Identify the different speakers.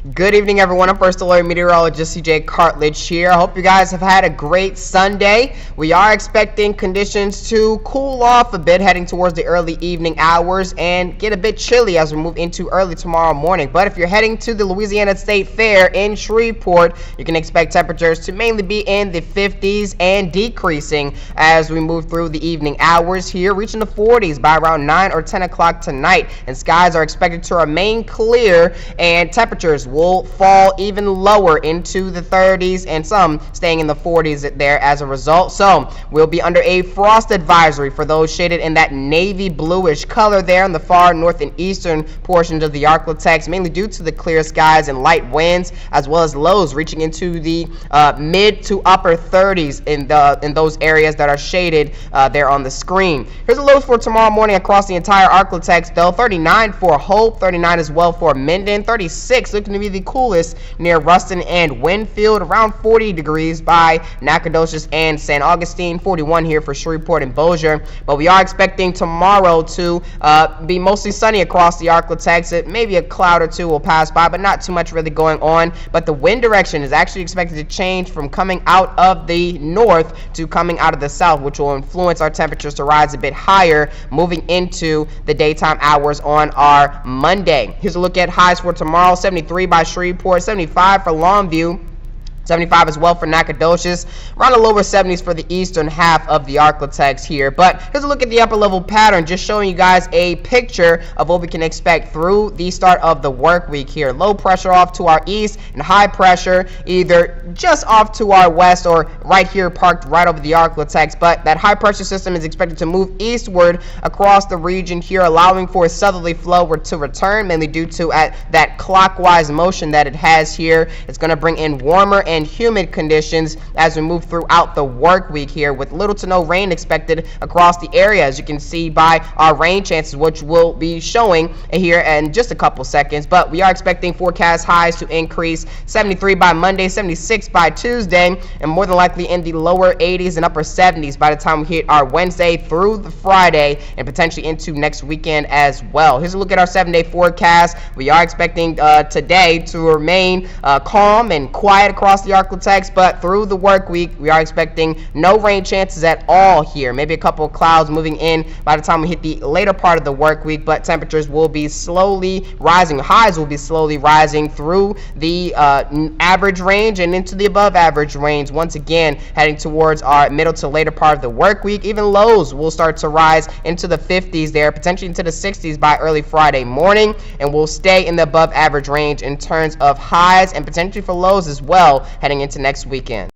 Speaker 1: Good evening, everyone. I'm First Alert Meteorologist CJ Cartledge here. I hope you guys have had a great Sunday. We are expecting conditions to cool off a bit heading towards the early evening hours and get a bit chilly as we move into early tomorrow morning. But if you're heading to the Louisiana State Fair in Shreveport, you can expect temperatures to mainly be in the 50s and decreasing as we move through the evening hours here, reaching the 40s by around 9 or 10 o'clock tonight. And skies are expected to remain clear, and temperatures will fall even lower into the 30s and some staying in the 40s there as a result. So we'll be under a frost advisory for those shaded in that navy bluish color there in the far north and eastern portions of the Arklatex, mainly due to the clear skies and light winds, as well as lows reaching into the mid to upper 30s in those areas that are shaded there on the screen. Here's the lows for tomorrow morning across the entire Arklatex though. 39 for Hope, 39 as well for Minden, 36 looking to be the coolest near Ruston and Winfield, around 40 degrees by Nacogdoches and St. Augustine, 41 here for Shreveport and Bossier. But we are expecting tomorrow to be mostly sunny across the Arklatex. Maybe a cloud or two will pass by, but not too much really going on. But the wind direction is actually expected to change from coming out of the north to coming out of the south, which will influence our temperatures to rise a bit higher moving into the daytime hours on our Monday. Here's a look at highs for tomorrow. 73 by Shreveport, 75 for Longview, 75 as well for Nacogdoches, around the lower 70s for the eastern half of the Arklatex here. But here's a look at the upper level pattern, just showing you guys a picture of what we can expect through the start of the work week here. Low pressure off to our east and high pressure either just off to our west or right here parked right over the Arklatex. But that high pressure system is expected to move eastward across the region here, allowing for a southerly flow to return, mainly due to that clockwise motion that it has here. It's going to bring in warmer and humid conditions as we move throughout the work week here, with little to no rain expected across the area, as you can see by our rain chances, which will be showing here in just a couple seconds. But we are expecting forecast highs to increase, 73 by Monday, 76 by Tuesday, and more than likely in the lower 80s and upper 70s by the time we hit our Wednesday through the Friday and potentially into next weekend as well. Here's a look at our 7-day forecast. We are expecting today to remain calm and quiet across the Arklatex, but through the work week we are expecting no rain chances at all here. Maybe a couple of clouds moving in by the time we hit the later part of the work week, but temperatures will be slowly rising. Highs will be slowly rising through the average range and into the above average range, once again heading towards our middle to later part of the work week. Even lows will start to rise into the 50s there, potentially into the 60s by early Friday morning, and will stay in the above average range in terms of highs and potentially for lows as well heading into next weekend.